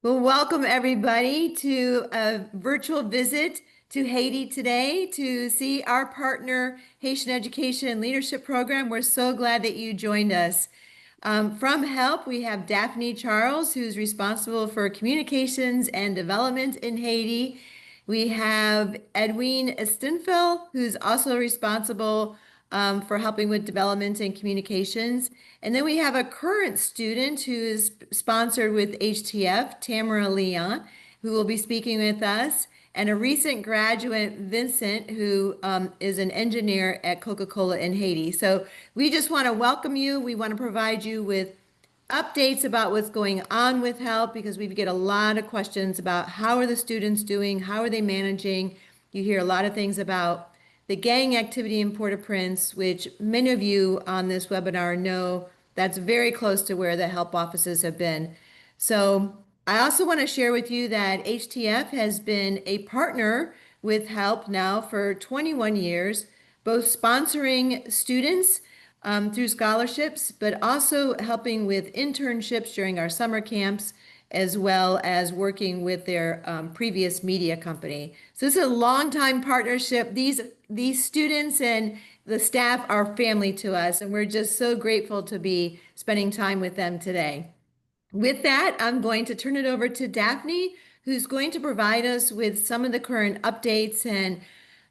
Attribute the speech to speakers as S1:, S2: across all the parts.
S1: Well, welcome everybody to a virtual visit to Haiti today to see our partner Haitian Education and Leadership Program. We're so glad that you joined us. From HELP, we have Daphne Charles, who's responsible for communications and development in Haiti. We have Edwin Estinfil, who's also responsible for helping with development and communications. And then we have a current student who is sponsored with HTF, Tamara Leon, who will be speaking with us, and a recent graduate, Vincent, who is an engineer at Coca-Cola in Haiti. So we just want to welcome you. We want to provide you with updates about what's going on with HELP because we get a lot of questions about how are the students doing, how are they managing. You hear a lot of things about the gang activity in Port-au-Prince, which many of you on this webinar know that's very close to where the HELP offices have been. So I also want to share with you that HTF has been a partner with HELP now for 21 years, both sponsoring students through scholarships, but also helping with internships during our summer camps, as well as working with their previous media company. So this is a long-time partnership. These students and the staff are family to us, and we're just so grateful to be spending time with them today. With that, I'm going to turn it over to Daphne, who's going to provide us with some of the current updates. And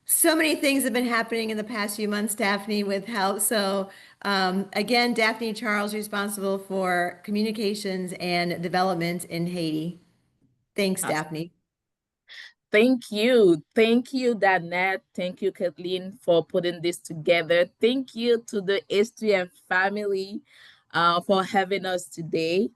S1: so many things have been happening in the past few months, Daphne, with HELP. So again, Daphne Charles, responsible for communications and development in Haiti. Thanks, Daphne.
S2: Thank you. Thank you, Danette. Thank you, Kathleen, for putting this together. Thank you to the HTF family for having us today.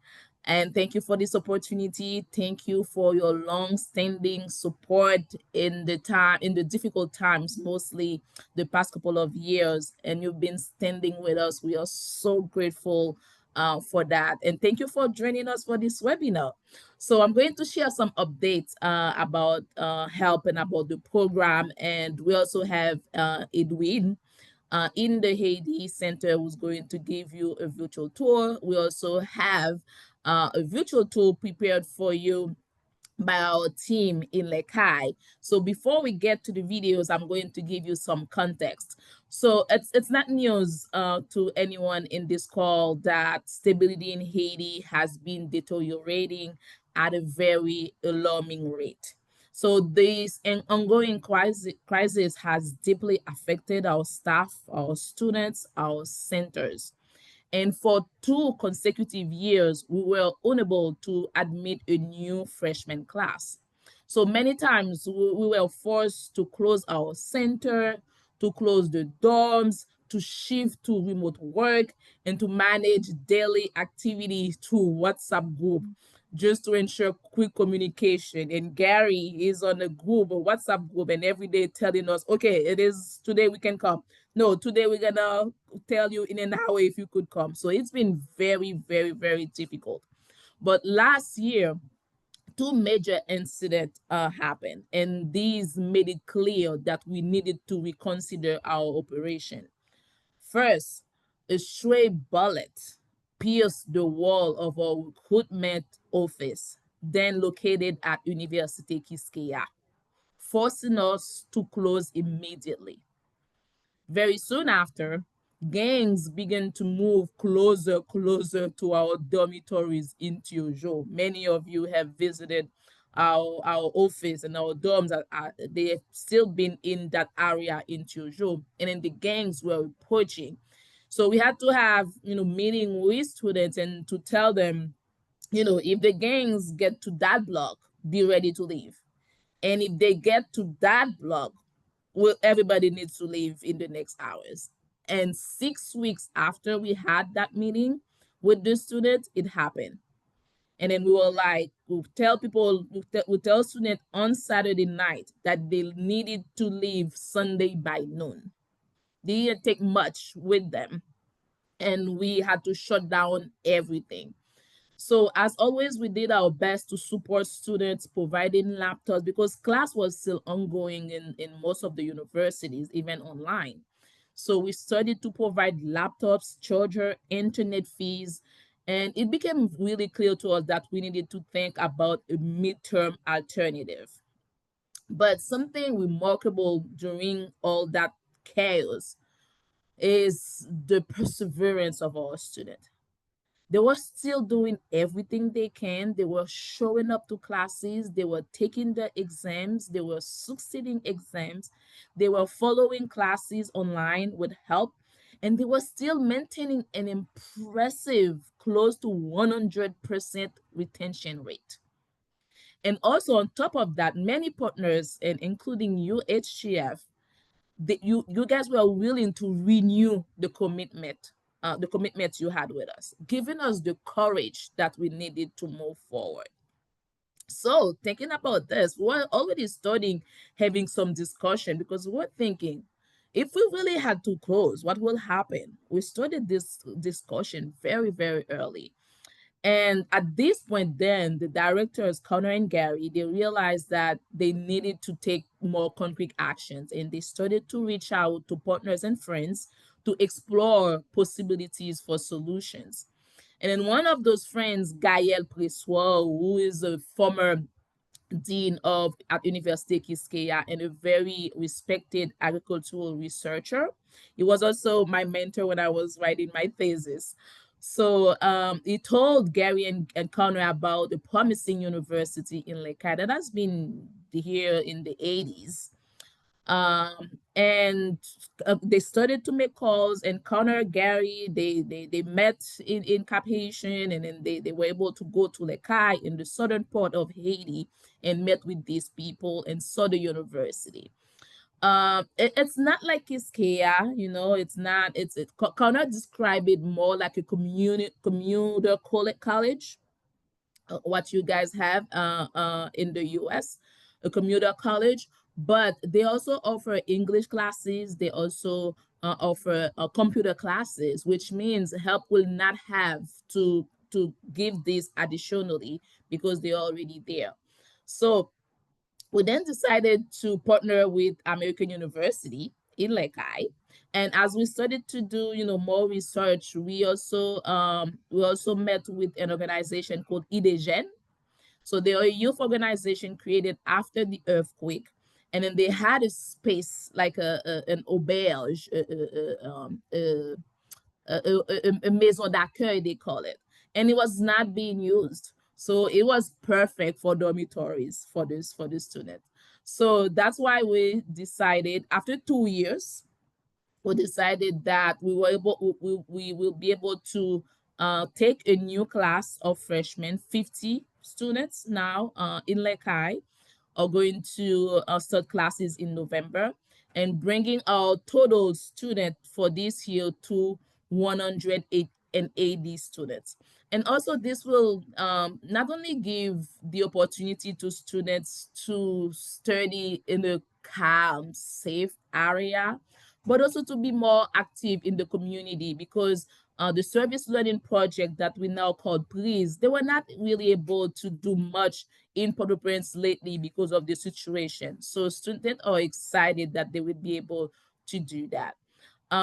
S2: And thank you for this opportunity. Thank you for your long-standing support in the difficult times, mostly the past couple of years. And you've been standing with us. We are so grateful for that. And thank you for joining us for this webinar. So I'm going to share some updates about HELP and about the program. And we also have Edwin in the Haiti Center who's going to give you a virtual tour. We also have a virtual tour prepared for you by our team in Lekai. So before we get to the videos, I'm going to give you some context. So it's not news to anyone in this call that stability in Haiti has been deteriorating at a very alarming rate. So this ongoing crisis has deeply affected our staff, our students, our centers. And for 2 consecutive years, we were unable to admit a new freshman class. So many times we were forced to close our center, to close the dorms, to shift to remote work, and to manage daily activity through WhatsApp group just to ensure quick communication. And Gary is on a group, a WhatsApp group, and every day telling us, okay, it is today we can come. No, today we're gonna tell you in an hour if you could come. So it's been very, very, very difficult. But last year, 2 major incidents happened, and these made it clear that we needed to reconsider our operation. First, a stray bullet pierced the wall of our recruitment office, then located at Université Quisqueya, forcing us to close immediately. Very soon after, gangs began to move closer to our dormitories in Tiojo. Many of you have visited our office and our dorms. They have still been in that area in Tiojo, and then the gangs were approaching. So we had to have, meeting with students and to tell them, if the gangs get to that block, be ready to leave. And if they get to that block, well, everybody needs to leave in the next hours. And 6 weeks after we had that meeting with the students, it happened. And then we were like, we'll tell people, we'll tell students on Saturday night that they needed to leave Sunday by noon. They didn't take much with them. And we had to shut down everything. So as always, we did our best to support students, providing laptops because class was still ongoing in most of the universities, even online. So we started to provide laptops, charger, internet fees, And it became really clear to us that we needed to think about a midterm alternative. But something remarkable during all that chaos is the perseverance of our students. They were still doing everything they can. They were showing up to classes. They were taking the exams. They were succeeding exams. They were following classes online with help. And they were still maintaining an impressive close to 100% retention rate. And also on top of that, many partners, and including you, HTF, you guys were willing to renew the commitment you had with us, giving us the courage that we needed to move forward. So thinking about this, we're already starting having some discussion because we're thinking, if we really had to close, what will happen? We started this discussion very, very early. And at this point, then the directors, Connor and Gary, they realized that they needed to take more concrete actions, and they started to reach out to partners and friends to explore possibilities for solutions. And then one of those friends, Gael Pressoir, who is a former dean of at Université Quisqueya and a very respected agricultural researcher. He was also my mentor when I was writing my thesis. So he told Gary and Connor about the promising university in Lekka that has been here in the 80s. And they started to make calls, and Connor, Gary, they met in Cap Haitian, and then they were able to go to Lekai in the southern part of Haiti and met with these people and saw the university. It's not like Iskea, you know, it's not, Connor described it more like a commuter college, what you guys have in the US, a commuter college, but they also offer English classes. They also offer computer classes, which means help will not have to give this additionally because they're already there. So we then decided to partner with American University in Lekai. And as we started to do, you know, more research, we also met with an organization called IDEGEN. So they are a youth organization created after the earthquake, and then they had a space like an auberge, a maison d'accueil, they call it, and it was not being used. So it was perfect for dormitories for the students. So that's why we decided after 2 years we decided that we will be able to take a new class of freshmen, 50 students now in Lekai are going to start classes in November and bringing our total student for this year to 180 students. And also this will not only give the opportunity to students to study in a calm, safe area, but also to be more active in the community because the service learning project that we now call Breeze, they were not really able to do much in Port-au-Prince lately because of the situation. So students are excited that they will be able to do that.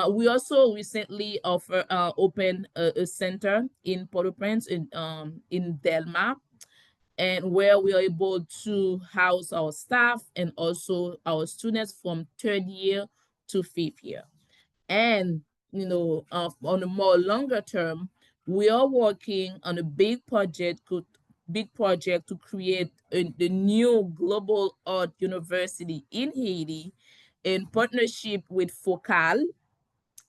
S2: We also recently opened a center in Port-au-Prince in Delma, and where we are able to house our staff and also our students from third year to fifth year. And you know, on a more longer term, we are working on a big project to create the new global art university in Haiti in partnership with Focal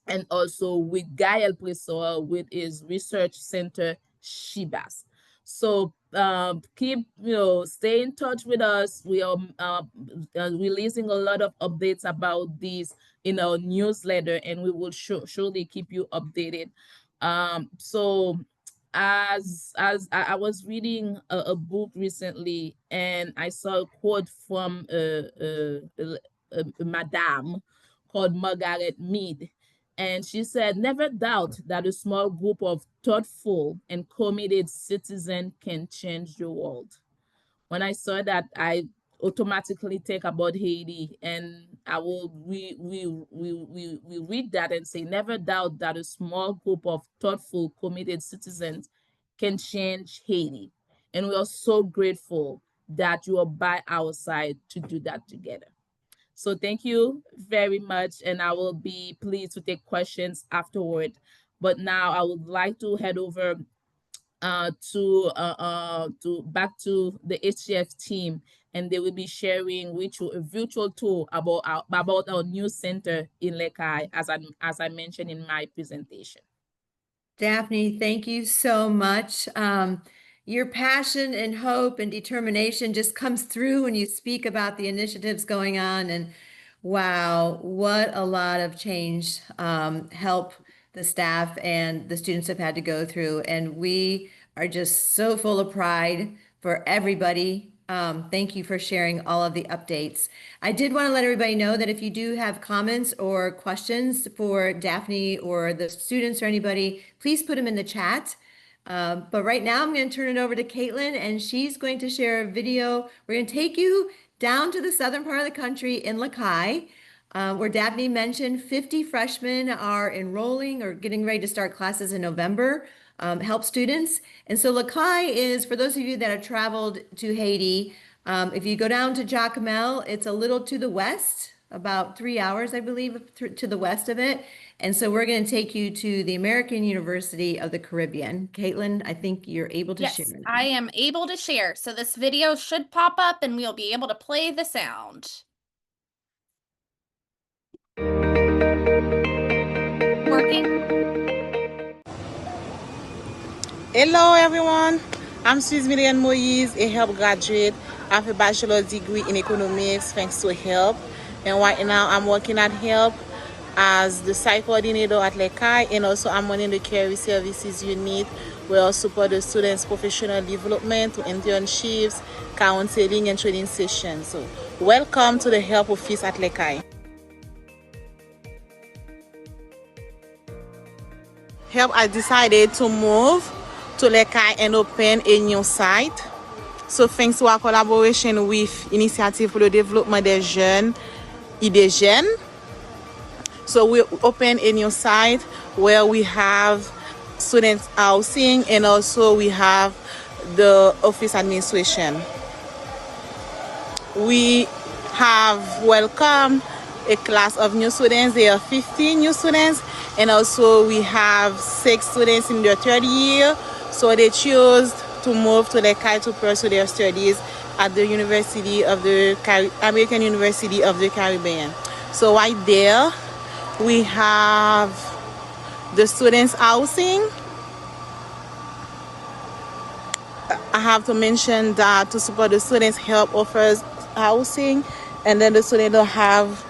S2: and also with Gael Pressoir with his research center Shibas. So keep, you know, stay in touch with us. We are releasing a lot of updates about this in our newsletter, and we will surely keep you updated. So I was reading a book recently, and I saw a quote from a madame called Margaret Mead, and she said, "Never doubt that a small group of thoughtful and committed citizens can change the world." When I saw that, I automatically think about Haiti, and I will we read that and say, "Never doubt that a small group of thoughtful, committed citizens can change Haiti. And we are so grateful that you are by our side to do that together. So thank you very much, and I will be pleased to take questions afterward. But now I would like to head over to back to the HTF team, and they will be sharing with you a virtual tour about our new center in Lekai, as I mentioned in my presentation.
S1: Daphne, thank you so much. Your passion and hope and determination just comes through when you speak about the initiatives going on. And wow, what a lot of change, help the staff and the students have had to go through. And we are just so full of pride for everybody. Thank you for sharing all of the updates. I did want to let everybody know that if you do have comments or questions for Daphne or the students or anybody, please put them in the chat. But right now I'm going to turn it over to Caitlin, and she's going to share a video. We're going to take you down to the southern part of the country in Lakai, where Daphne mentioned 50 freshmen are enrolling or getting ready to start classes in November. Help students. And so Lakai is, for those of you that have traveled to Haiti, if you go down to Jacmel, it's a little to the west, about 3 hours, I believe, to the west of it. And so we're going to take you to the American University of the Caribbean. Caitlin, I think you're able to share.
S3: Yes, I am able to share. So this video should pop up and we'll be able to play the sound. Working?
S4: Hello everyone, I'm Suze Millian Moise, a HELP graduate. I have a bachelor's degree in economics thanks to HELP. And right now I'm working at HELP as the site coordinator at Lekai, and also I'm running the career services unit where I support the students' professional development to internships, counseling and training sessions. So welcome to the HELP office at Lekai. HELP has decided to move to Lekai and open a new site. So thanks to our collaboration with Initiative for the Development des Jeunes, IDEJEN. So we open a new site where we have student housing and also we have the office administration. We have welcomed a class of new students. There are 15 new students, and also we have 6 students in their third year. So they chose to move to Lekai to pursue their studies at the University of the American University of the Caribbean. So right there, we have the students' housing. I have to mention that to support the students, HELP offers housing, and then the students don't have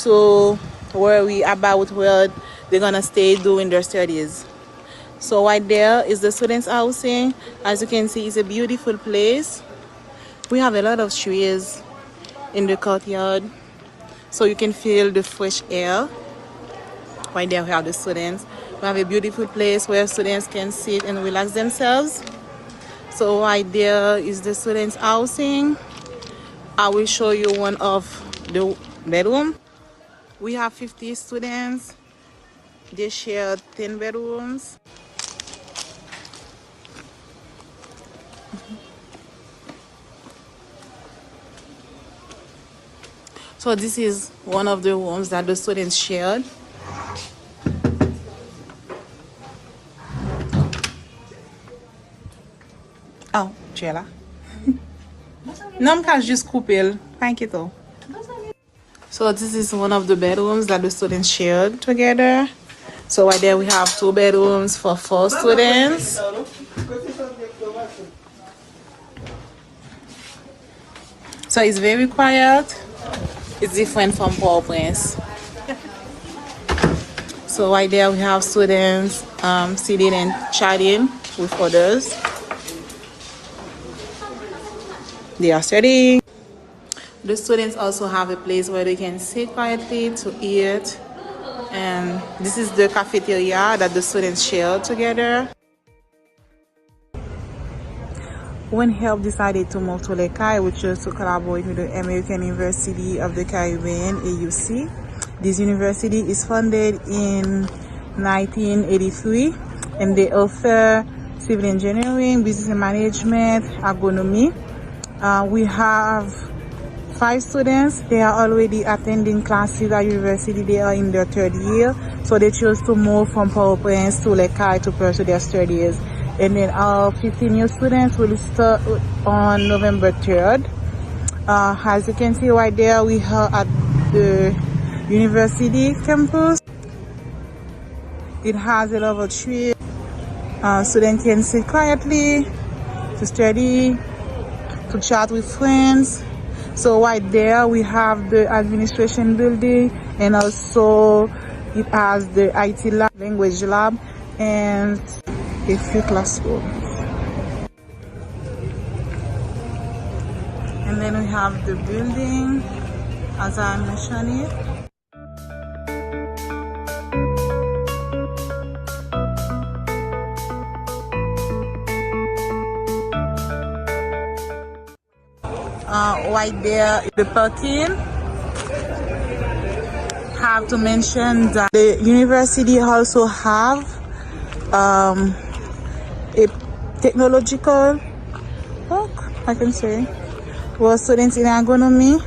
S4: to worry about where they're gonna stay doing their studies. So right there is the students' housing. As you can see, it's a beautiful place. We have a lot of trees in the courtyard, so you can feel the fresh air. Right there we have the students. We have a beautiful place where students can sit and relax themselves. So right there is the students' housing. I will show you one of the bedrooms. We have 50 students. They share 10 bedrooms. So this is one of the rooms that the students shared. Oh, Jella. Non, je juste couper. Thank you. So this is one of the bedrooms that the students shared together. So right there we have 2 bedrooms for 4 students. So it's very quiet. It's different from Port-au-Prince. So right there we have students sitting and chatting with others. They are studying. The students also have a place where they can sit quietly to eat. And this is the cafeteria that the students share together. When HELP decided to move to Lekai, we chose to collaborate with the American University of the Caribbean, AUC. This university is founded in 1983, and they offer civil engineering, business management, agronomy. We have 5 students. They are already attending classes at university. They are in their 3rd year, so they chose to move from Port-au-Prince to Lekki to pursue their studies. And then our 15 new students will start on November 3rd. As you can see right there, we are at the university campus. It has a lot of trees. Students can sit quietly to study, to chat with friends. So right there we have the administration building, and also it has the IT lab, language lab, and a few classrooms. And then we have the building, as I mentioned it. Right there, the parking. Have to mention that the university also have a technological work, I can say, where students in agronomy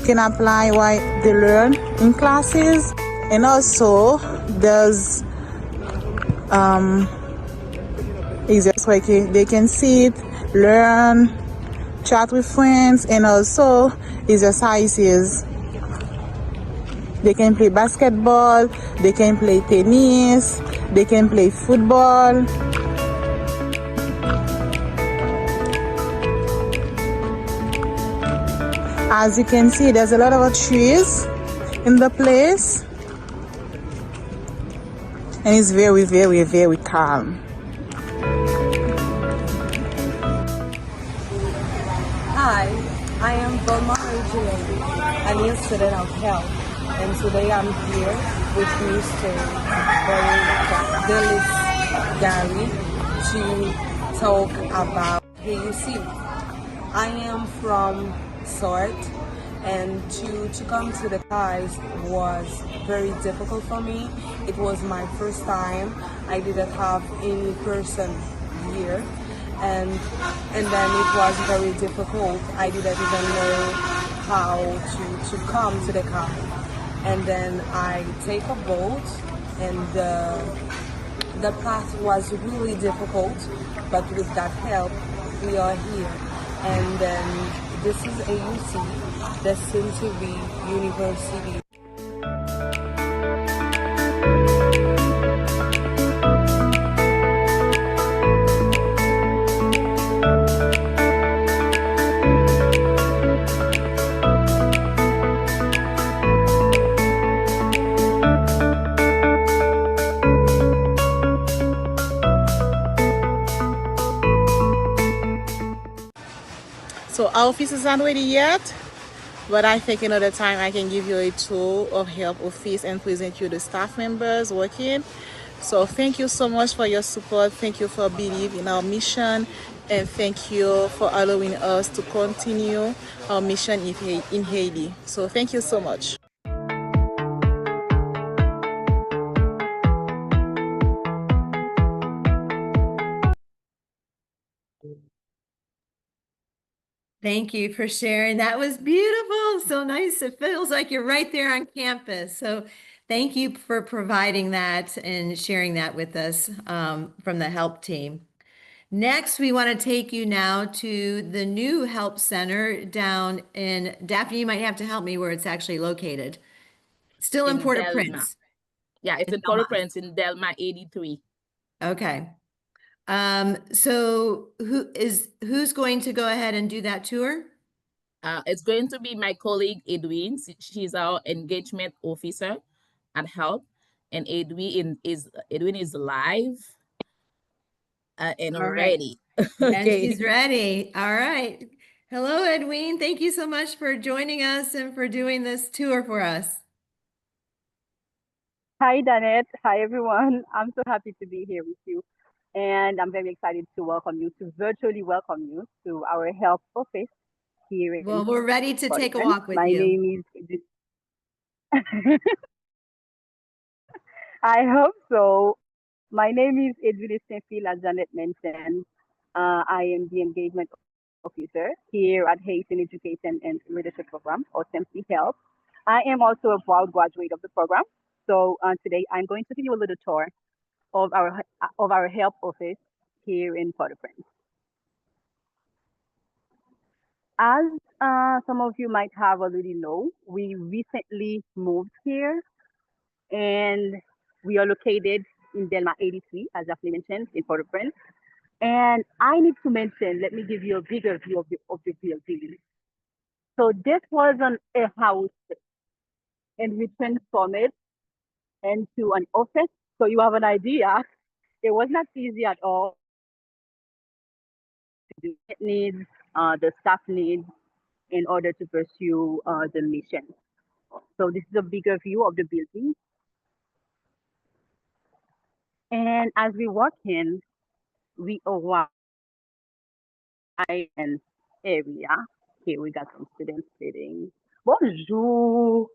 S4: can apply what they learn in classes, and also there's they can sit, learn, chat with friends, and also exercises. They can play basketball, they can play tennis, they can play football. As you can see, there's a lot of trees in the place, and it's very, very, very calm.
S5: Hi, I am Vilma originally, a new student of health, and today I'm here with Mr. Delis Gary to talk about HUC. I am from Sort, and to come to the class was very difficult for me. It was my first time. I didn't have any person here. And then it was very difficult. I didn't even know how to come to the camp. And then I take a boat, and the path was really difficult, but with that help, we are here. And then this is AUC, the soon-to-be university.
S4: So our office is not ready yet, but I think another time I can give you a tour of help office and present you the staff members working. So thank you so much for your support. Thank you for believing in our mission, and thank you for allowing us to continue our mission in Haiti. So thank you so much.
S1: Thank you for sharing. That was beautiful. So nice. It feels like you're right there on campus. So thank you for providing that and sharing that with us from the help team. Next, we want to take you now to the new help center down in Daphne. You might have to help me where it's actually located. Still in
S2: In
S1: Port-au-Prince.
S2: Yeah, it's in Port-au-Prince in Delma 83.
S1: Okay. So who's going to go ahead and do that tour?
S2: It's going to be my colleague Edwin. She's our engagement officer at Help, and Edwin is live and
S1: All right.
S2: ready.
S1: And
S2: Okay.
S1: she's ready. All right. Hello, Edwin. Thank you so much for joining us and for doing this tour for us.
S6: Hi, Danette. Hi, everyone. I'm so happy to be here with you. And I'm very excited to virtually welcome you to our health office here in
S1: Well, we're ready to take a
S6: Port-au-Prince.
S1: walk with
S6: My
S1: you.
S6: name is. I hope so. My name is Edwina Saint-Phil, as Janet mentioned. I am the engagement officer here at Haitian Education and Leadership Program, or SEMC Help. I am also a proud graduate of the program. So today I'm going to give you a little tour of our help office here in Port-au-Prince. As some of you might have already know, we recently moved here and we are located in Delma 83, as Daphne mentioned, in Port-au-Prince. And I need to mention, let me give you a bigger view of the building. So this was a house and we transformed it into an office. So you have an idea. It was not easy at all to do it needs, the staff needs in order to pursue the mission. So this is a bigger view of the building. And as we walk in, we arrive in an area. Here we got some students sitting. Bonjour.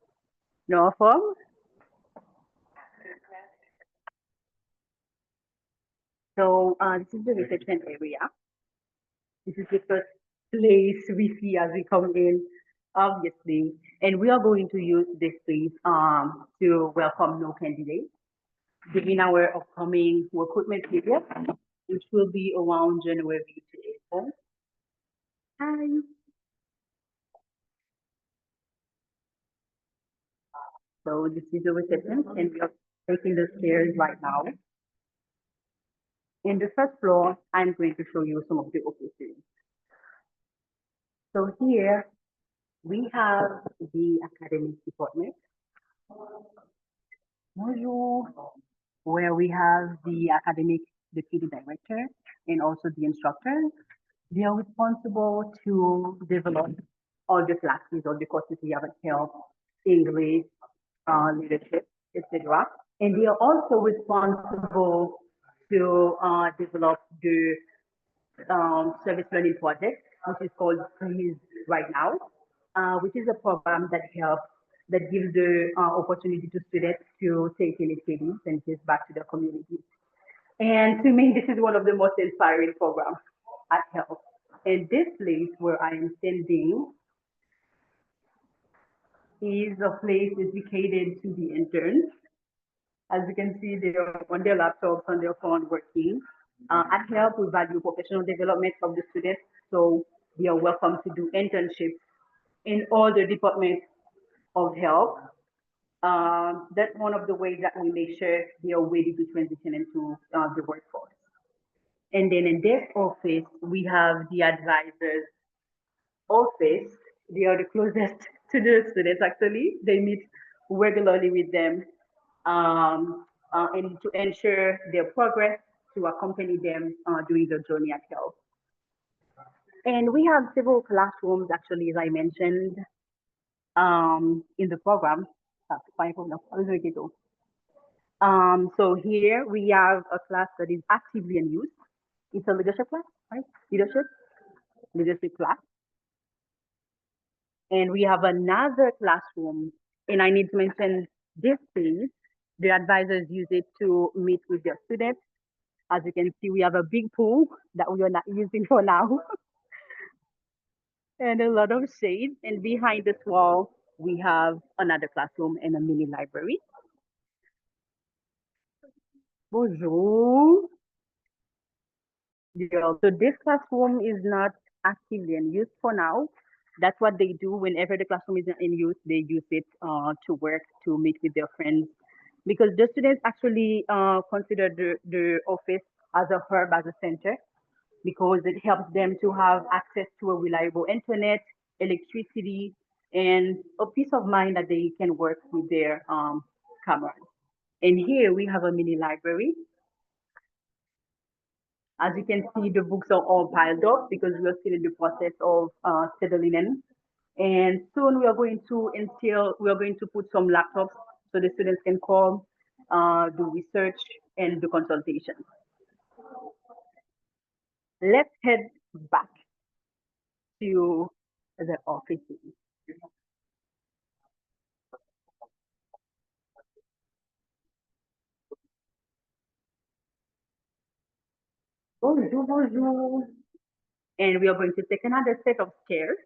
S6: Norfolk. So this is the reception area. This is the first place we see as we come in, obviously. And we are going to use this place to welcome new candidates during our upcoming recruitment period, which will be around January to April. Hi. So this is the reception, and we are taking the stairs right now. In the first floor, I'm going to show you some of the offices. So here we have the academic department. Bonjour, where we have the academic deputy director and also the instructors. They are responsible to develop all the classes or the courses we have at Health, English, leadership, etc. And they are also responsible to develop the service learning project, which is called Freeze right now, which is a program that gives the opportunity to students to take initiatives and give back to their communities. And to me, this is one of the most inspiring programs at Health. And this place where I am standing is a place dedicated to the interns. As you can see, they are on their laptops, on their phone working. At Help, we value professional development of the students, so they are welcome to do internships in all the departments of Help. That's one of the ways that we make sure they are ready to transition into the workforce. And then in this office, we have the advisors office. They are the closest to the students, actually. They meet regularly with them and to ensure their progress, to accompany them during their journey at Health. And we have several classrooms, actually, as I mentioned, in the program. So here we have a class that is actively in use. It's a leadership class, right? Leadership class. And we have another classroom, and I need to mention this place. The advisors use it to meet with their students. As you can see, we have a big pool that we are not using for now. And a lot of shade. And behind this wall, we have another classroom and a mini library. Bonjour. Yeah, so this classroom is not actively in use for now. That's what they do whenever the classroom isn't in use. They use it to work, to meet with their friends, because the students actually consider the office as a hub, as a center, because it helps them to have access to a reliable internet, electricity, and a peace of mind that they can work with their cameras. And here we have a mini library. As you can see, the books are all piled up because we are still in the process of settling in. And soon we are going to put some laptops so the students can call, do research, and do consultation. Let's head back to the offices. Bonjour, bonjour. And we are going to take another set of stairs.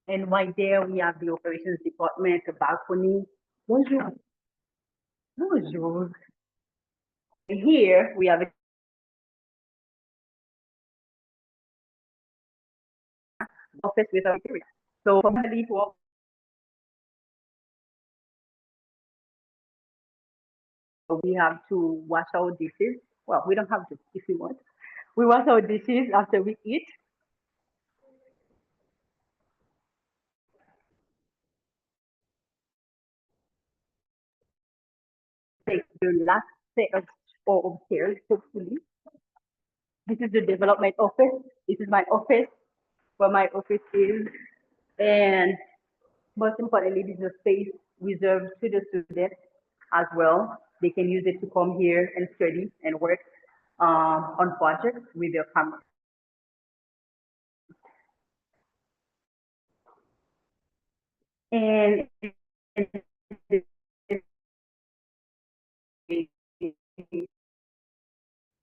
S6: And right there, we have the operations department, the balcony. Bonjour. Bonjour. And here, we have a office with our area. So formally, we have to wash our dishes. Well, we don't have to if we want. We wash our dishes after we eat. Take the last set of stairs, hopefully. This is the development office. This is my office, where my office is. And most importantly, this is a space reserved to the students as well. They can use it to come here and study and work on projects with their family. And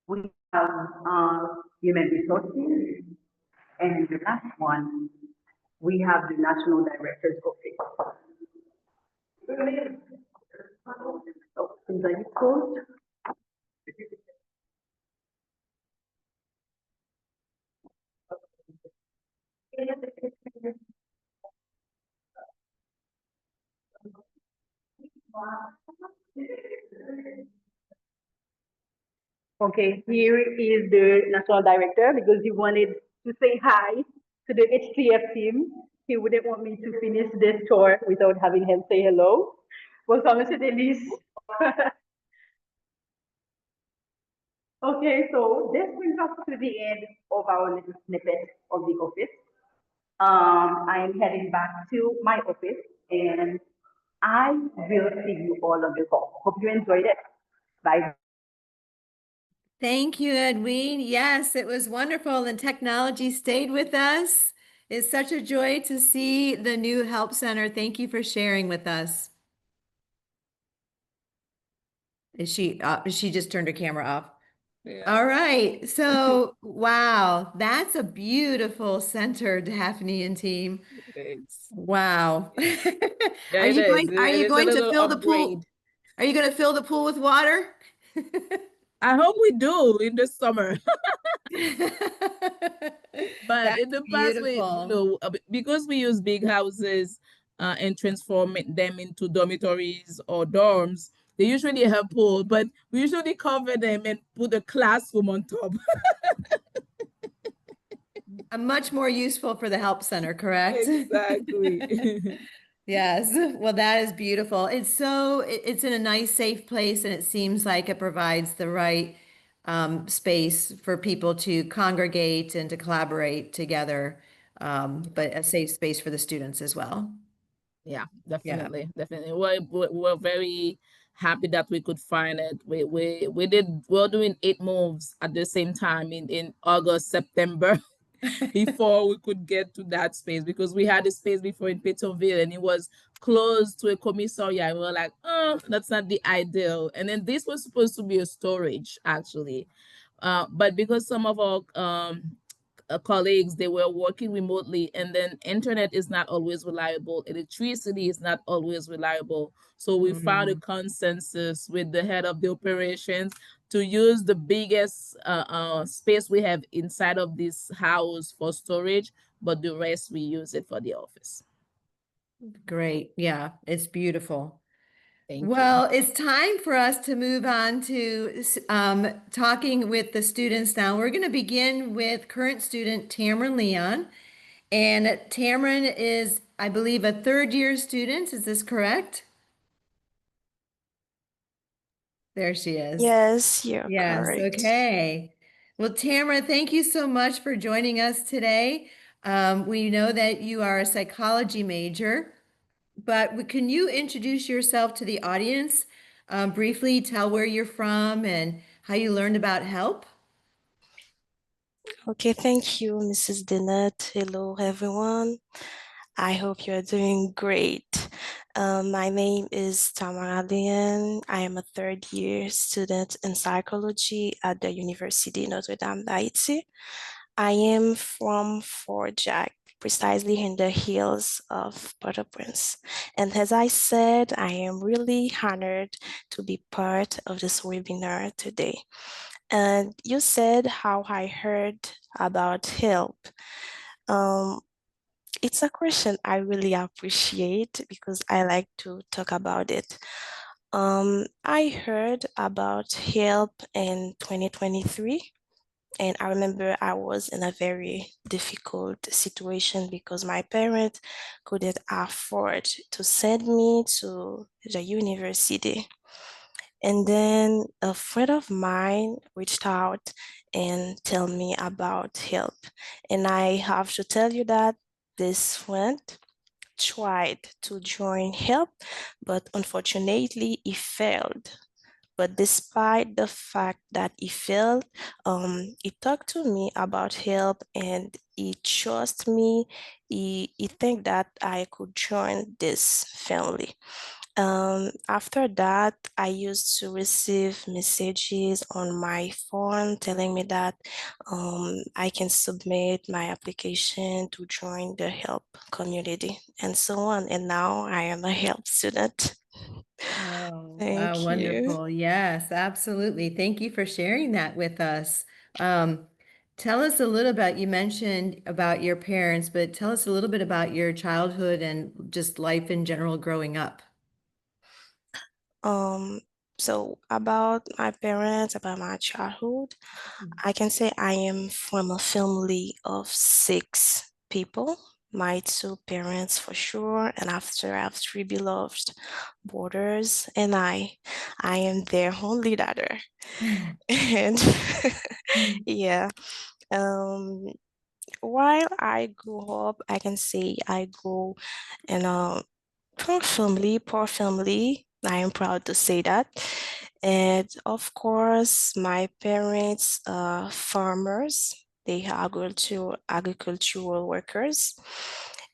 S6: we have human resources, and the last one, we have the National Director's Office. Oh, seems like it's closed. Okay, here is the national director because he wanted to say hi to the HTF team. He wouldn't want me to finish this tour without having him say hello. Bonsoir, Monsieur Delis. Okay, so this brings us to the end of our little snippet of the office. I am heading back to my office and I will see you all on the call. Hope you enjoyed it. Bye.
S1: Thank you, Edwin. Yes, it was wonderful. And technology stayed with us. It's such a joy to see the new help center. Thank you for sharing with us. She just turned her camera off.
S2: Yeah.
S1: All right. So, wow, that's a beautiful center, Daphne and team.
S2: Thanks.
S1: Wow.
S2: Yeah,
S1: Are
S2: it
S1: you
S2: is.
S1: going, are
S2: It
S1: you
S2: is a
S1: going to
S2: little
S1: fill the pool?
S2: upgrade.
S1: Are you going to fill the pool with water?
S2: I hope we do in the summer. But
S1: That's
S2: in the past,
S1: beautiful.
S2: because we use big houses and transform them into dormitories or dorms, they usually have pool, but we usually cover them and put a classroom on top.
S1: Much more useful for the help center, correct?
S2: Exactly.
S1: Yes. Well, that is beautiful. It's in a nice, safe place, and it seems like it provides the right space for people to congregate and to collaborate together, but a safe space for the students as well.
S2: Yeah,
S1: Yeah.
S2: definitely. We're very happy that we could find it. We're doing 8 moves at the same time in August, September. Before we could get to that space, because we had a space before in Pétionville and it was close to a commissariat. And we were like, oh, that's not the ideal. And then this was supposed to be a storage actually. But because some of our colleagues, they were working remotely, and then internet is not always reliable, electricity is not always reliable, so we found a consensus with the head of the operations to use the biggest space we have inside of this house for storage, but the rest we use it for the office.
S1: Great. Yeah, it's beautiful.
S2: Thank
S1: Well, it's time for us to move on to talking with the students now. We're going to begin with current student Tamara Leon. And Tamara is, I believe, a third-year student. Is this correct? There she is.
S7: Yes, you're
S1: Yes,
S7: correct.
S1: okay. Well, Tamara, thank you so much for joining us today. We know that you are a psychology major, but can you introduce yourself to the audience? Briefly tell where you're from and how you learned about HELP.
S7: Okay, thank you, Mrs. Dennett. Hello, everyone. I hope you're doing great. My name is Tamara. I am a third year student in psychology at the University Notre Dame d'Haïti. I am from Fort Jack, precisely in the hills of Port-au-Prince. And as I said, I am really honored to be part of this webinar today. And you said how I heard about help. Um, it's a question I really appreciate because I like to talk about it. I heard about help in 2023, and I remember I was in a very difficult situation because my parents couldn't afford to send me to the university. And then a friend of mine reached out and tell me about help. And I have to tell you that this friend tried to join help, but unfortunately he failed. But despite the fact that he failed, he talked to me about help and he trust me. He think that I could join this family. After that, I used to receive messages on my phone telling me that I can submit my application to join the help community and so on. And now I am a help student.
S1: Oh, wow,
S7: Thank you.
S1: wonderful. Yes, absolutely. Thank you for sharing that with us. Um, Tell us a little about, you mentioned about your parents, but tell us a little bit about your childhood and just life in general growing up.
S7: Um, so about my parents, about my childhood, I can say I am from a family of 6 people. My 2 parents for sure, and after I have 3 beloved brothers, and I am their only daughter. And yeah, um, while I grew up, I can say I grew in a poor family. I am proud to say that. And of course, my parents are farmers. They are agricultural workers.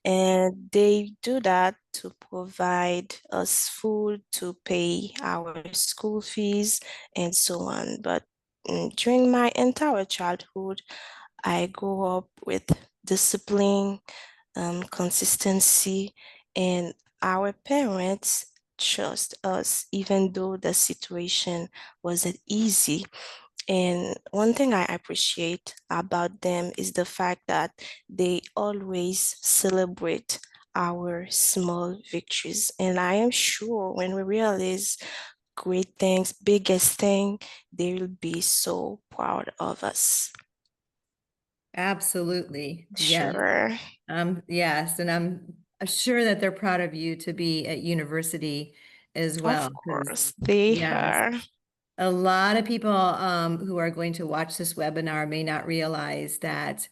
S7: And they do that to provide us food, to pay our school fees, and so on. But during my entire childhood, I grew up with discipline, consistency, and our parents trust us even though the situation wasn't easy. And one thing I appreciate about them is the fact that they always celebrate our small victories. And I am sure when we realize great things, biggest thing, they will be so proud of us.
S1: Absolutely. Yes.
S7: Sure.
S1: Yes, and I'm sure that they're proud of you to be at university as well,
S7: Of
S1: because
S7: course, they
S1: yes,
S7: are.
S1: a lot of people who are going to watch this webinar may not realize that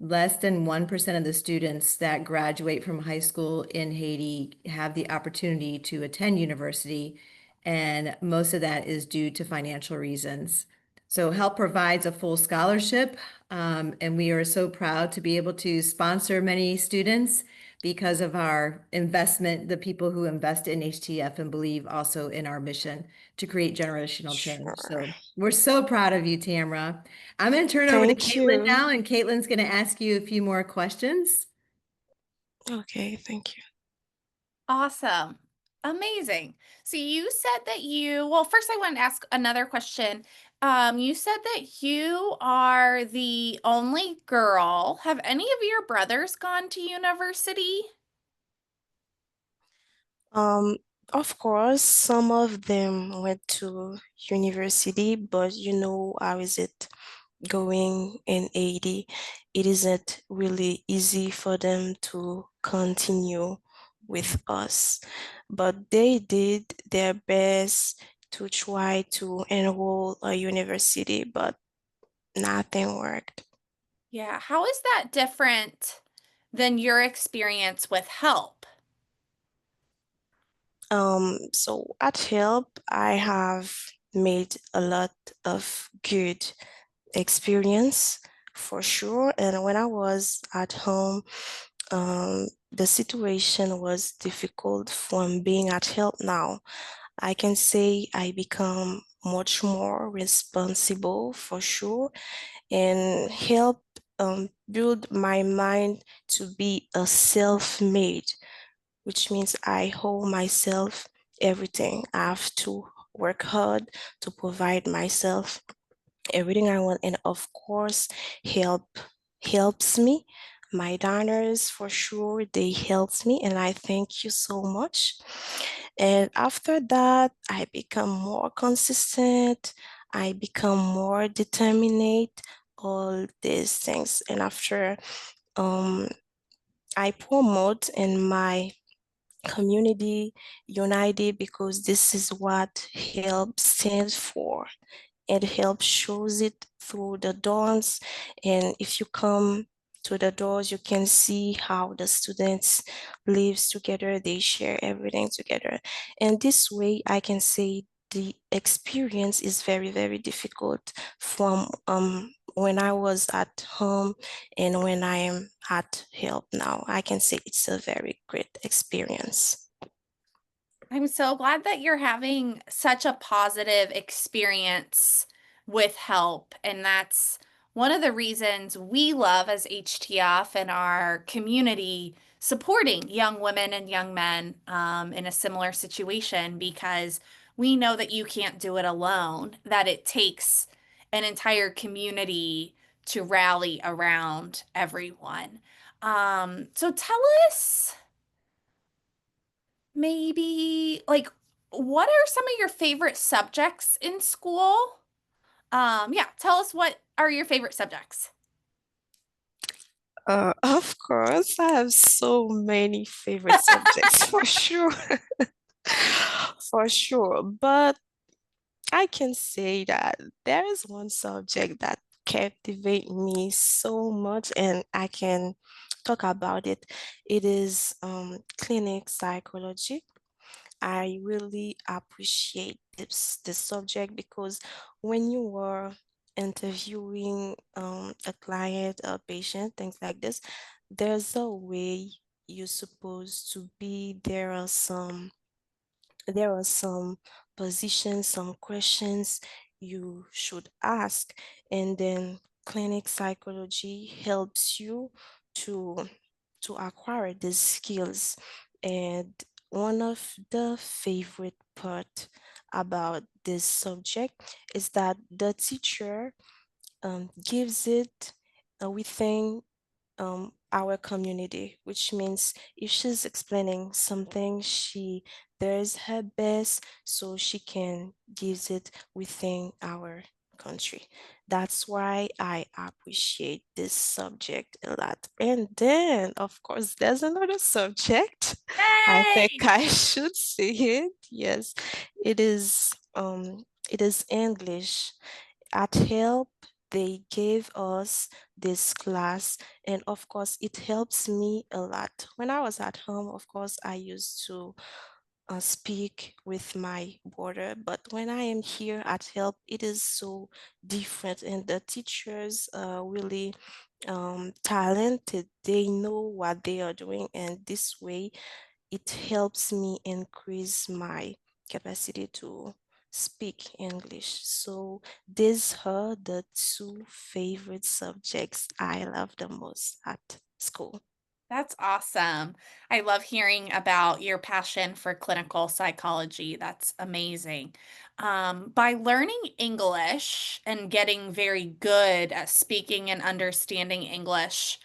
S1: less than 1% of the students that graduate from high school in Haiti have the opportunity to attend university, and most of that is due to financial reasons. So HELP provides a full scholarship, and we are so proud to be able to sponsor many students because of our investment, the people who invest in HTF and believe also in our mission to create generational change.
S7: Sure.
S1: So we're so proud of you, Tamara. I'm going to turn over to
S7: Thank
S1: Caitlin
S7: you.
S1: now, and Caitlin's going to ask you a few more questions.
S7: Okay, thank you.
S3: Awesome. Amazing. So you said that well, first I want to ask another question. You said that you are the only girl. Have any of your brothers gone to university?
S7: Um, of course, some of them went to university, but you know, how is it going in Haiti? It isn't really easy for them to continue with us, but they did their best to try to enroll a university, but nothing worked.
S3: Yeah. How is that different than your experience with help?
S7: So at Help, I have made a lot of good experience for sure. And when I was at home, the situation was difficult from being at help now. I can say I become much more responsible for sure and help build my mind to be a self-made, which means I hold myself everything. I have to work hard to provide myself everything I want, and of course, help helps me. My diners for sure, they helped me, and I thank you so much. And after that, I become more consistent, I become more determined, all these things. And after um I promote in my community unity because this is what help stands for. It helps shows it through the doors, and if you come to the doors you can see how the students lives together, they share everything together, and this way I can say the experience is very very difficult from when I was at home and when I am at help now. I can say it's a very great experience.
S3: I'm so glad that you're having such a positive experience with help. And that's one of the reasons we love as HTF and our community supporting young women and young men in a similar situation, because we know that you can't do it alone, that it takes an entire community to rally around everyone. So tell us maybe like what are some of your favorite subjects in school? Yeah, tell us what are your favorite subjects.
S7: Of course, I have so many favorite subjects for sure. For sure. But I can say that there is one subject that captivate me so much and I can talk about it. It is clinic psychology. I really appreciate this subject because when you are interviewing a client, a patient, things like this, there's a way you're supposed to be. There are some positions, some questions you should ask, and then clinic psychology helps you to acquire these skills. And one of the favorite part about this subject is that the teacher gives it within our community, which means if she's explaining something, she does her best so she can gives it within our country. That's why I appreciate this subject a lot. And then, of course, there's another subject. I think
S3: Yay!
S7: I should say it. Yes, it is English. At Help, they gave us this class, and of course, it helps me a lot. When I was at home, of course, I used to speak with my brother, but when I am here at Help, it is so different, and the teachers are really talented. They know what they are doing, and this way it helps me increase my capacity to speak English. So these are the two favorite subjects I love the most at school.
S3: That's awesome. I love hearing about your passion for clinical psychology. That's amazing. By learning English and getting very good at speaking and understanding English,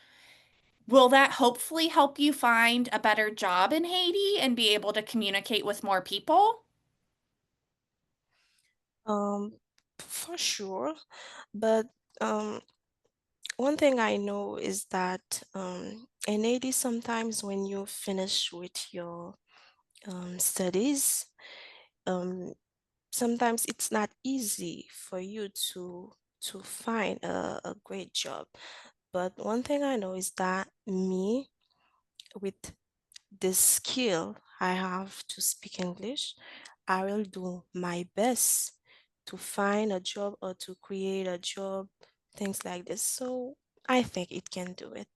S3: will that hopefully help you find a better job in Haiti and be able to communicate with more people?
S7: Um, for sure, but um, one thing I know is that in Haiti, sometimes when you finish with your studies, um, sometimes it's not easy for you to find a great job. But one thing I know is that me, with this skill I have to speak English, I will do my best to find a job or to create a job, things like this. So I think it can do it.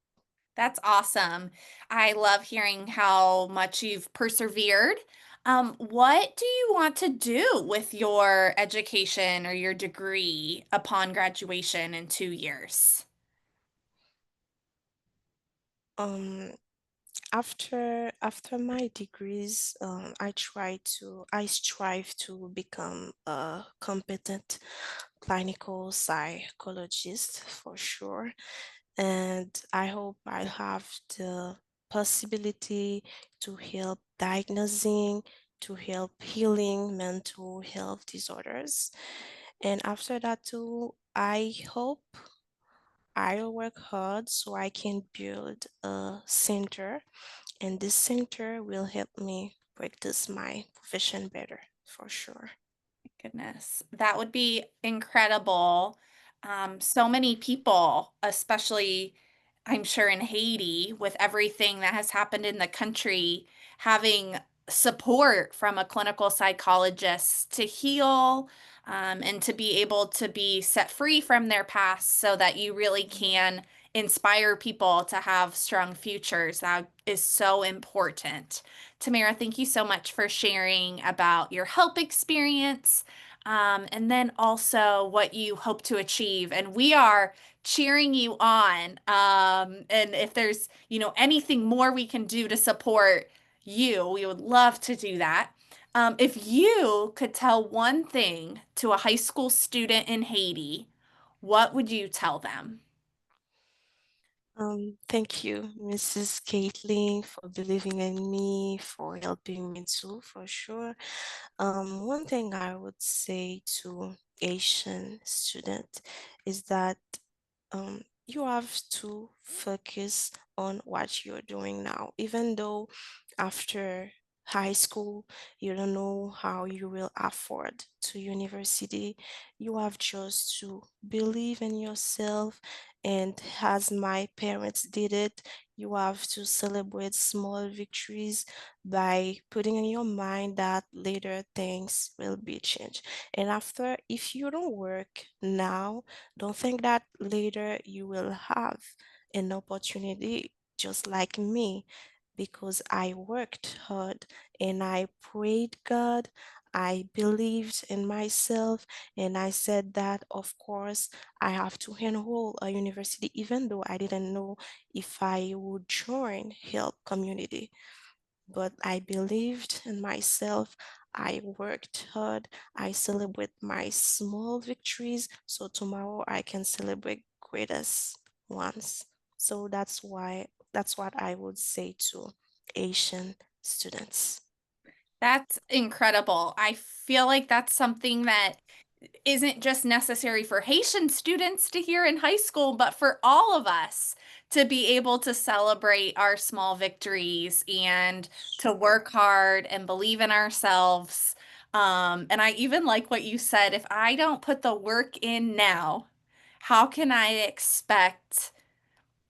S3: That's awesome. I love hearing how much you've persevered. What do you want to do with your education or your degree upon graduation in 2 years?
S7: Um, after my degrees, I strive to become a competent clinical psychologist for sure. And I hope I'll have the possibility to help diagnosing, to help healing mental health disorders. And after that too, I hope I'll work hard so I can build a center, and this center will help me practice my profession better for sure.
S3: Goodness, that would be incredible. So many people, especially I'm sure in Haiti, with everything that has happened in the country, having support from a clinical psychologist to heal, and to be able to be set free from their past so that you really can inspire people to have strong futures. That is so important. Tamara, thank you so much for sharing about your help experience, and then also what you hope to achieve. And we are cheering you on. And if there's, anything more we can do to support you, we would love to do that. If you could tell one thing to a high school student in Haiti, what would you tell them?
S7: Thank you, Mrs. Caitlin, for believing in me, for helping me too, for sure. One thing I would say to Asian student is that you have to focus on what you're doing now, even though after high school you don't know how you will afford to university. You have just to believe in yourself, and as my parents did it, you have to celebrate small victories by putting in your mind that later things will be changed. And after, if you don't work now, don't think that later you will have an opportunity just like me, because I worked hard and I prayed God. I believed in myself, and I said that, of course, I have to enroll a university, even though I didn't know if I would join help community. But I believed in myself. I worked hard. I celebrate my small victories so tomorrow I can celebrate greatest ones. So that's what I would say to Asian students.
S3: That's incredible. I feel like that's something that isn't just necessary for Haitian students to hear in high school, but for all of us to be able to celebrate our small victories and to
S7: Sure.
S3: work hard and believe in ourselves. And I even like what you said, if I don't put the work in now, how can I expect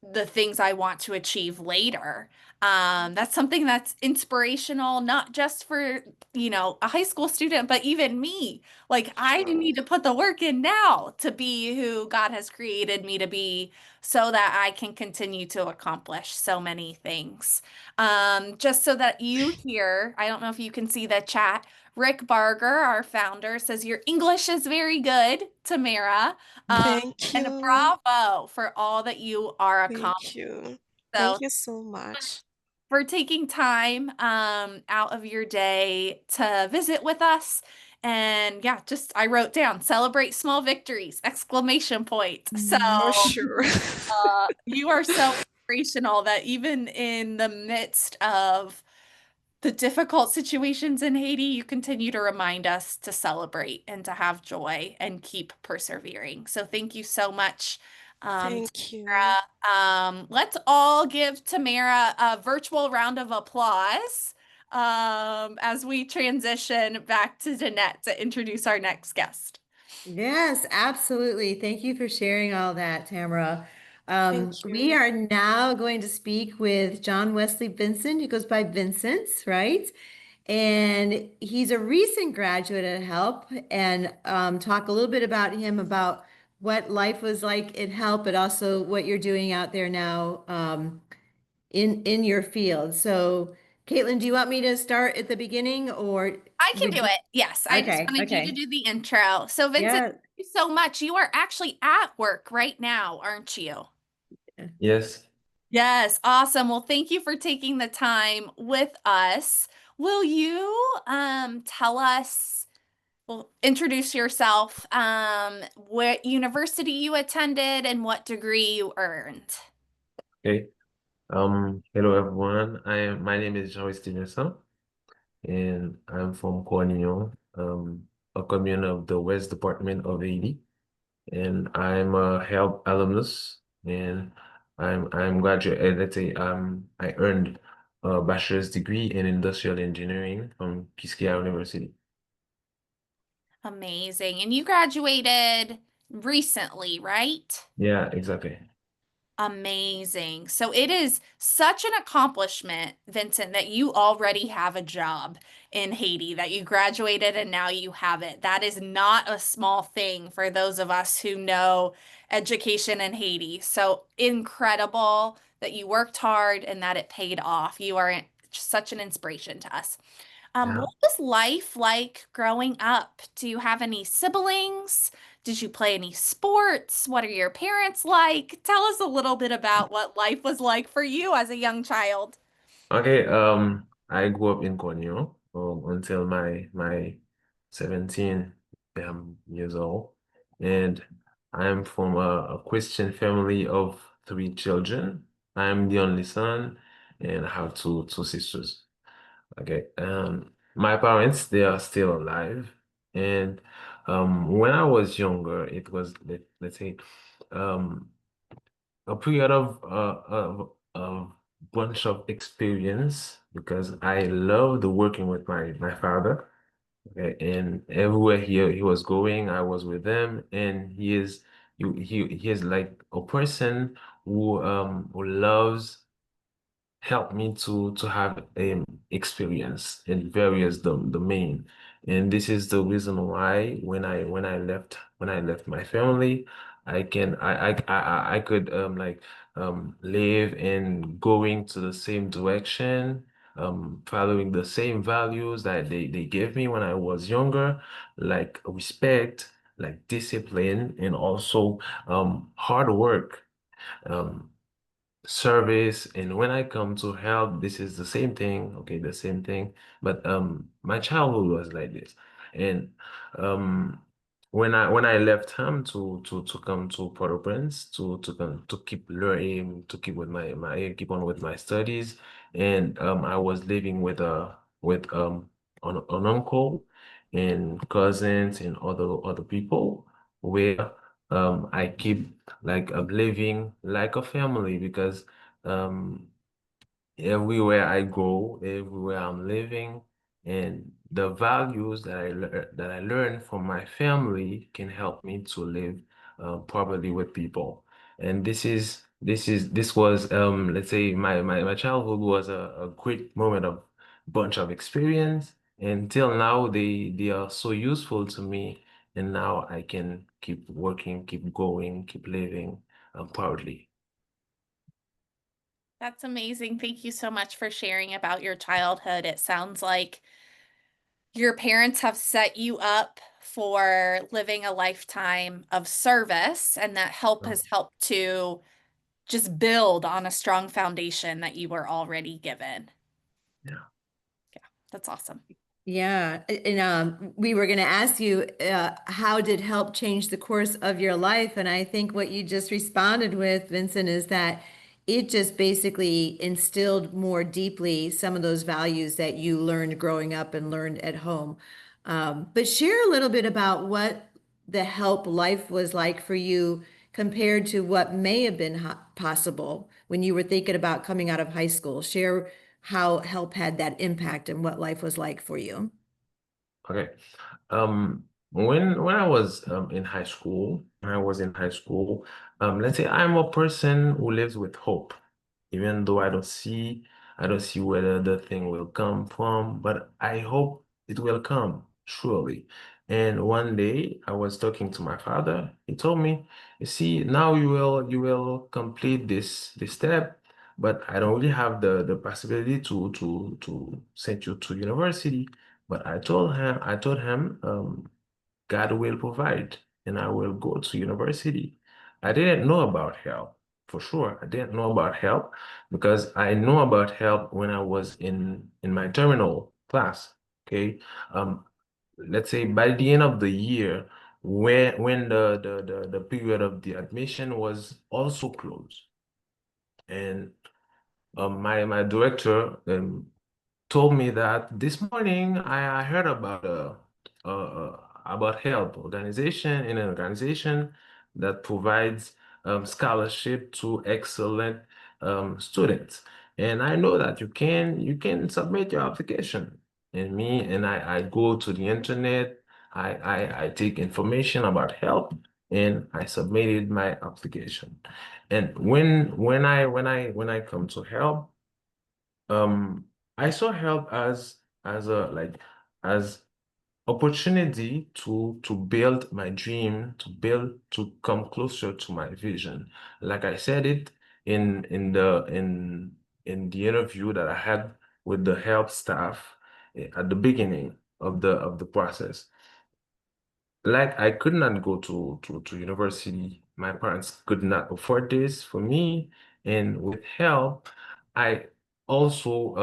S3: the things I want to achieve later? That's something that's inspirational, not just for, a high school student, but even me. Like, I
S7: Sure.
S3: need to put the work in now to be who God has created me to be so that I can continue to accomplish so many things. Just so that you hear, I don't know if you can see the chat. Rick Barger, our founder, says your English is very good, Tamara. Um,
S7: Thank
S3: and
S7: you.
S3: bravo for all that you are accomplishing.
S7: Thank you. Thank
S3: So,
S7: you so much.
S3: for taking time out of your day to visit with us. And yeah, just I wrote down celebrate small victories, exclamation point. So,
S7: For sure.
S3: you are so inspirational that even in the midst of the difficult situations in Haiti, you continue to remind us to celebrate and to have joy and keep persevering. So thank you so much,
S7: Thank you.
S3: Tamara. Let's all give Tamara a virtual round of applause as we transition back to Danette to introduce our next guest.
S1: Yes, absolutely. Thank you for sharing all that, Tamara.
S7: Thank
S1: We
S7: you.
S1: are now going to speak with John-Wesley Vincent, who goes by Vincent, right? And he's a recent graduate at HELP, and talk a little bit about him, about what life was like in HELP, but also what you're doing out there now in your field. So, Caitlin, do you want me to start at the beginning, or
S3: I can
S1: would
S3: do
S1: you?
S3: it. Yes, I just
S1: Okay,
S3: wanted you to
S1: okay.
S3: do the intro. So, Vincent,
S1: Yeah.
S3: thank you so much. You are actually at work right now, aren't you?
S8: Yes.
S3: Yes, awesome. Well, thank you for taking the time with us. Will you tell us, well, introduce yourself, what university you attended and what degree you earned?
S8: Okay. Hello everyone. My name is John-Wesley Vincent, and I'm from Cornillon, a commune of the West Department of Haiti. And I'm a HELP alumnus, and I'm graduate. Let's say I earned a bachelor's degree in industrial engineering from Kiskia University.
S3: Amazing. And you graduated recently, right?
S8: Yeah, exactly.
S3: Amazing. So it is such an accomplishment, Vincent, that you already have a job in Haiti, that you graduated and now you have it. That is not a small thing for those of us who know education in Haiti. So incredible that you worked hard and that it paid off. You are such an inspiration to us.
S8: Yeah.
S3: What was life like growing up? Do you have any siblings? Did you play any sports? What are your parents like? Tell us a little bit about what life was like for you as a young child.
S8: Okay, I grew up in Cornillon until my 17 years old, and I'm from a Christian family of three children. I'm the only son, and I have two sisters. Okay, my parents, they are still alive, and when I was younger, it was let's say um a period of bunch of experience because I loved working with my father. Okay, and everywhere he was going, I was with him, and he is like a person who loves helped me to have experience in various domain. And this is the reason why when I left my family, I could like live in going to the same direction, following the same values that they gave me when I was younger, like respect, like discipline, and also hard work. Um, Service, and when I come to help, this is the same thing, okay, the same thing, but my childhood was like this. And um when I left home to come to Port-au-Prince to come to keep learning, to keep with my keep on with my studies, and I was living with an uncle and cousins and other people where I keep like living like a family because um everywhere I go, everywhere I'm living, and the values that I learn from my family can help me to live properly with people. And this was let's say my childhood was a great moment of bunch of experience. Until now, they are so useful to me, and now I can keep working, keep going, keep living proudly.
S3: That's amazing. Thank you so much for sharing about your childhood. It sounds like your parents have set you up for living a lifetime of service, and that help has helped to just build on a strong foundation that you were already given.
S8: Yeah.
S3: Yeah, that's awesome.
S1: Yeah, and we were going to ask you, how did help change the course of your life? And I think what you just responded with, Vincent, is that it just basically instilled more deeply some of those values that you learned growing up and learned at home. But share a little bit about what the help life was like for you compared to what may have been possible when you were thinking about coming out of high school. Share how help had that impact and what life was like for you.
S8: Okay. When I was in high school, when I was in high school, let's say I'm a person who lives with hope, even though I don't see where the thing will come from, but I hope it will come, surely. And one day I was talking to my father. He told me, you see, now you will complete this step, but I don't really have the possibility to send you to university. But I told him, God will provide, and I will go to university. I didn't know about help, for sure. I didn't know about help because I know about help when I was in my terminal class. Okay. Um, let's say by the end of the year, when the period of the admission was also closed, and my director told me that this morning I heard about help organization in an organization that provides scholarship to excellent students. And I know that you can submit your application. And I go to the internet, I take information about help, and I submitted my application. And when I come to help, um, I saw help as a like as opportunity to build my dream, to come closer to my vision. Like I said it in the interview that I had with the help staff at the beginning of the process. Like I could not go to university. My parents could not afford this for me. And with help, I also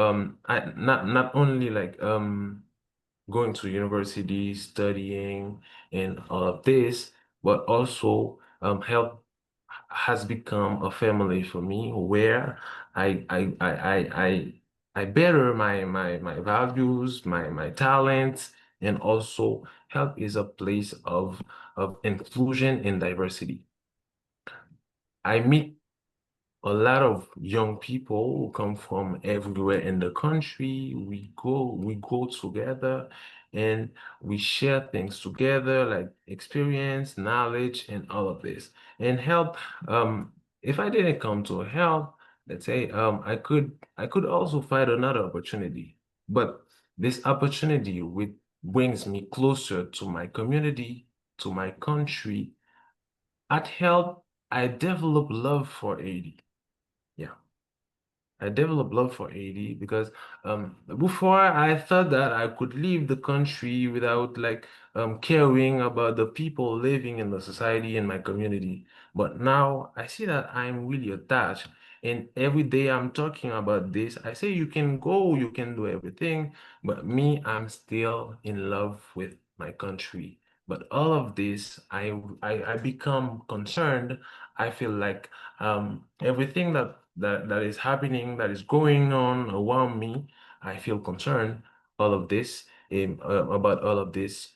S8: I not only like going to university, studying and all of this, but also help has become a family for me where I better my values, my talents, and also help is a place of inclusion and diversity. I meet a lot of young people who come from everywhere in the country. We go together and we share things together, like experience, knowledge, and all of this. And help, if I didn't come to help, let's say, I could also find another opportunity. But this opportunity with brings me closer to my community, to my country. At help, I develop love for Haiti. Yeah. I developed love for Haiti because before I thought that I could leave the country without like caring about the people living in the society in my community. But now I see that I'm really attached. And every day I'm talking about this. I say you can go, you can do everything, but me, I'm still in love with my country. But all of this, I become concerned. I feel like everything that is happening, that is going on around me, I feel concerned all of this about all of this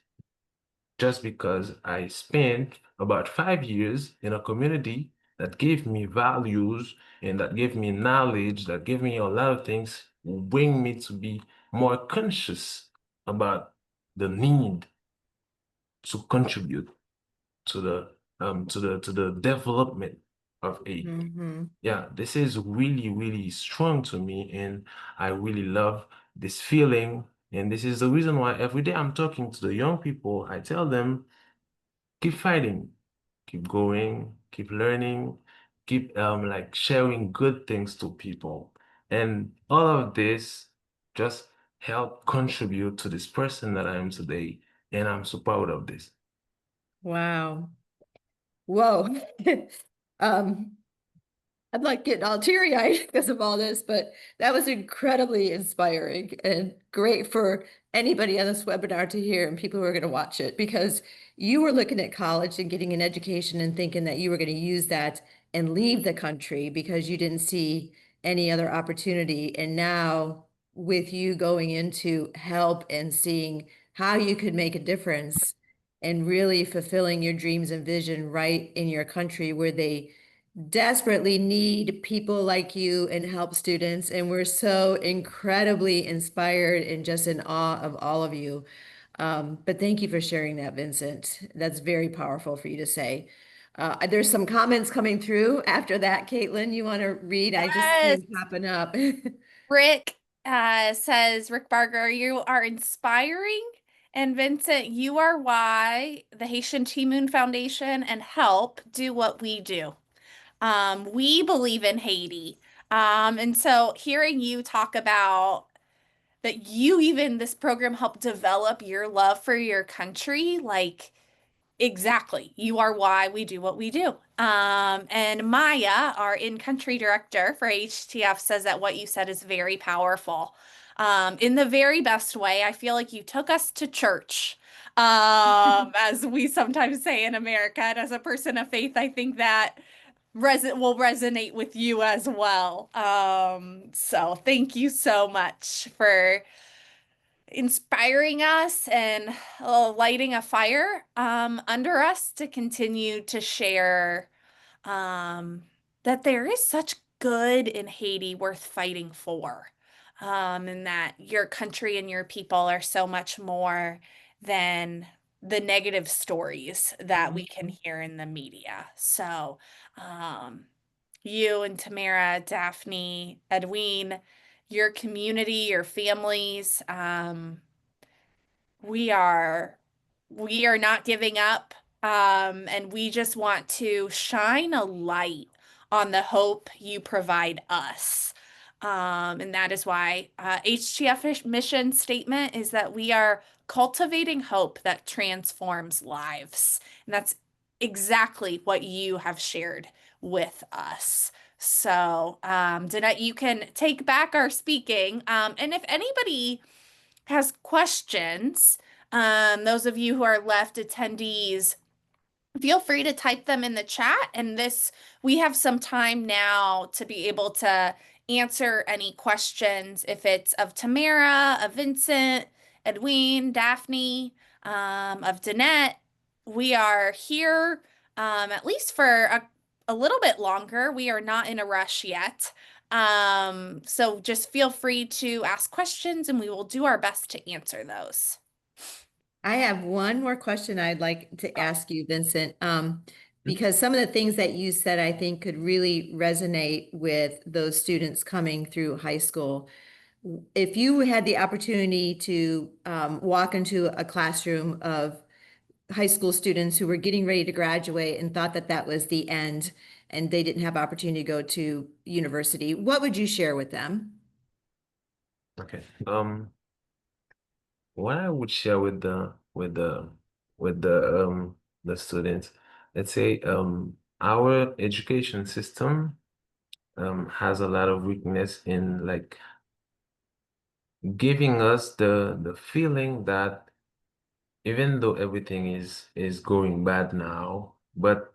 S8: just because I spent about 5 years in a community that gave me values and that gave me knowledge, that gave me a lot of things, bring me to be more conscious about the need to contribute to the development of Haiti.
S1: Mhm.
S8: Yeah, this is really, really strong to me, and I really love this feeling. And this is the reason why every day I'm talking to the young people, I tell them, keep fighting, keep going, keep learning, keep like sharing good things to people. And all of this just help contribute to this person that I am today. And I'm so proud of this.
S1: Wow. Whoa. Um, I'm like getting all teary-eyed because of all this, but that was incredibly inspiring and great for anybody on this webinar to hear and people who are going to watch it, because you were looking at college and getting an education and thinking that you were going to use that and leave the country because you didn't see any other opportunity. And now with you going into help and seeing how you could make a difference and really fulfilling your dreams and vision right in your country where they desperately need people like you and help students. And we're so incredibly inspired and just in awe of all of you. But thank you for sharing that, Vincent. That's very powerful for you to say. There's some comments coming through after that. Caitlin, you want to read? I just see
S3: Yes.
S1: them popping up.
S3: Rick says, Rick Barger, you are inspiring And Vincent, you are why the Haitian T Moon Foundation and HELP do what we do. We believe in Haiti. And so hearing you talk about that you even this program helped develop your love for your country, like exactly. You are why we do what we do. And Maya, our in-country director for HTF, says that what you said is very powerful. In the very best way, I feel like you took us to church, as we sometimes say in America. And as a person of faith, I think that will resonate with you as well. So thank you so much for inspiring us and lighting a fire under us to continue to share that there is such good in Haiti worth fighting for, and that your country and your people are so much more than the negative stories that we can hear in the media. So, you and Tamara, Daphne, Edwine, your community, your families, we are we are not giving up, and we just want to shine a light on the hope you provide us. And that is why HTF mission statement is that we are cultivating hope that transforms lives. And that's exactly what you have shared with us. So, Danette, you can take back our speaking. And if anybody has questions, those of you who are left attendees, feel free to type them in the chat. And we have some time now to be able to answer any questions, if it's of Tamara, of Vincent, Edwine, Daphne, of Danette. We are here at least for a little bit longer. We are not in a rush yet. So just feel free to ask questions and we will do our best to answer those.
S1: I have one more question I'd like to ask you, Vincent, because some of the things that you said, I think could really resonate with those students coming through high school. If you had the opportunity to walk into a classroom of high school students who were getting ready to graduate and thought that that was the end and they didn't have opportunity to go to university, what would you share with them?
S8: Okay. What I would share with the students, let's say our education system has a lot of weakness in like giving us the feeling that even though everything is going bad now, but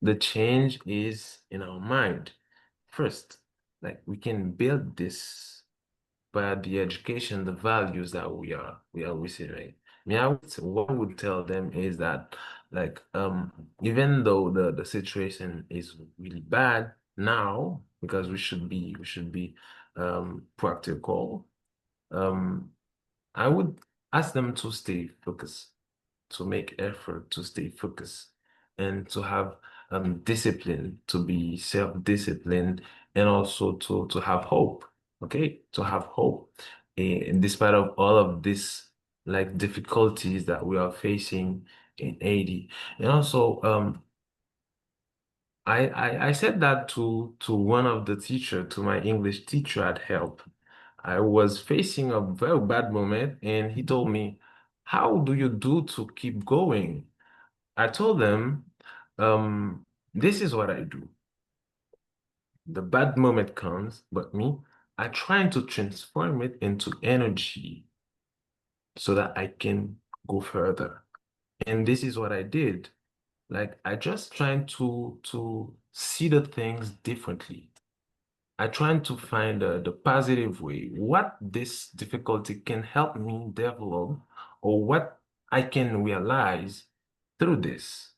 S8: the change is in our mind. First, like we can build this by the education, the values that we are receiving. What I would tell them is that like even though the situation is really bad now, because we should be practical, um I would ask them to stay focused, to make effort to stay focused, and to have discipline, to be self-disciplined, and also to have hope. Okay, to have hope, in despite of all of this like difficulties that we are facing in Haiti. And also, I said that to one of the teacher, to my English teacher at Help. I was facing a very bad moment, and he told me, "How do you do to keep going?" I told them, this is what I do. The bad moment comes, but me, I try to transform it into energy so that I can go further. And this is what I did. Like I just trying to see the things differently. I trying to find the positive way, what this difficulty can help me develop, or what I can realize through this.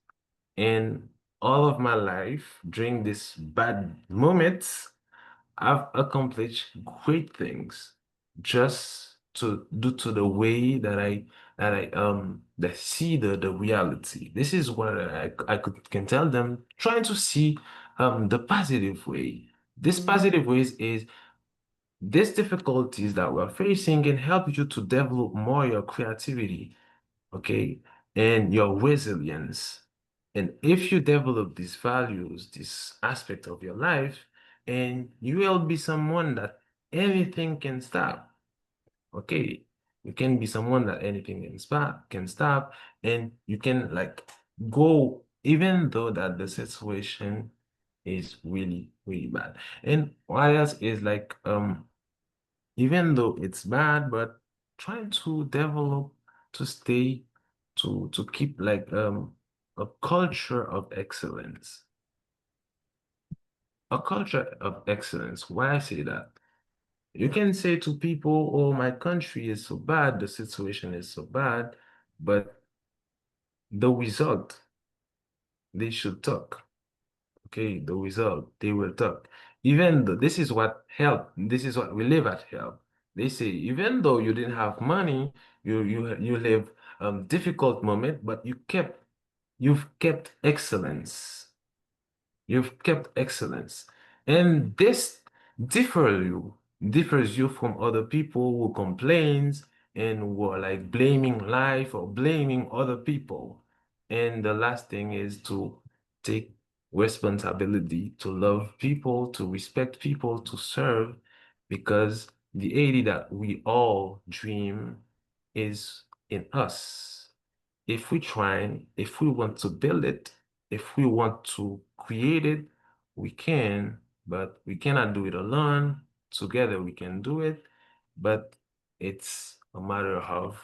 S8: And all of my life, during this bad moments, I've accomplished great things just to due to the way that see the reality. This is what I can tell them, trying to see the positive way. This positive ways is these difficulties that we're facing can help you to develop more your creativity, okay, and your resilience. And if you develop these values, this aspect of your life, and you will be someone that anything can stop. Okay, you can be someone that anything can stop, and you can like go even though that the situation is really, really bad. And what else is like even though it's bad, but trying to develop to stay to keep like a culture of excellence. A culture of excellence. Why I say that? You can say to people, oh, my country is so bad, the situation is so bad, but the result, they should talk. Okay, the result, they will talk. Even though this is what help, this is what we live at help. They say, even though you didn't have money, you live difficult moment, but you've kept excellence. You've kept excellence. And this differ you, differs you from other people who complains and who are like blaming life or blaming other people. And the last thing is to take responsibility, to love people, to respect people, to serve, because the Haiti that we all dream is in us. If we want to build it, if we want to create it, we can, but we cannot do it alone. Together we can do it, but it's a matter of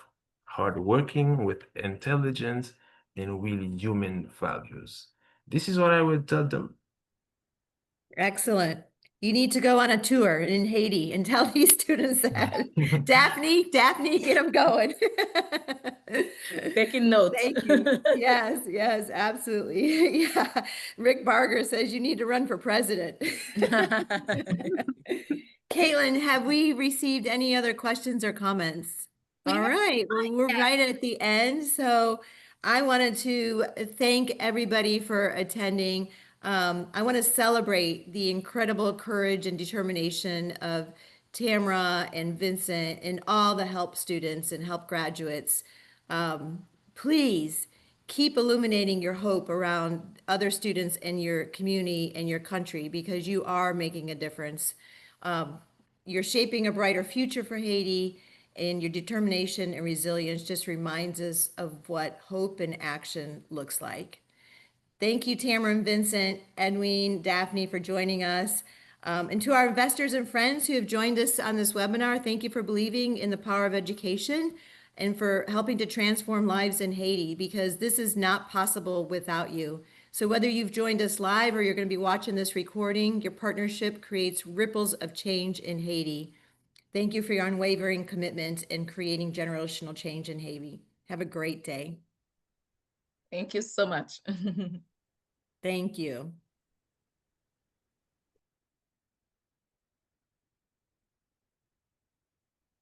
S8: hard working with intelligence and really human values. This is what I would tell them.
S1: Excellent. You need to go on a tour in Haiti and tell these students that. Daphne, get them going.
S2: Taking notes.
S1: Thank you. Yes, yes, absolutely. Yeah. Rick Barger says you need to run for president. Caitlin, have we received any other questions or comments?
S3: We
S1: All
S3: have
S1: right, well,
S3: not
S1: we're
S3: yet.
S1: right at the end, so I wanted to thank everybody for attending. I want to celebrate the incredible courage and determination of Tamara and Vincent and all the help students and help graduates. Please keep illuminating your hope around other students in your community and your country because you are making a difference. You're shaping a brighter future for Haiti, and your determination and resilience just reminds us of what hope and action looks like. Thank you, Tamara and Vincent, Edwin, Daphne, for joining us. And to our investors and friends who have joined us on this webinar, thank you for believing in the power of education and for helping to transform lives in Haiti, because this is not possible without you. So whether you've joined us live or you're going to be watching this recording, your partnership creates ripples of change in Haiti. Thank you for your unwavering commitment in creating generational change in Haiti. Have a great day.
S2: Thank you so much.
S1: Thank you.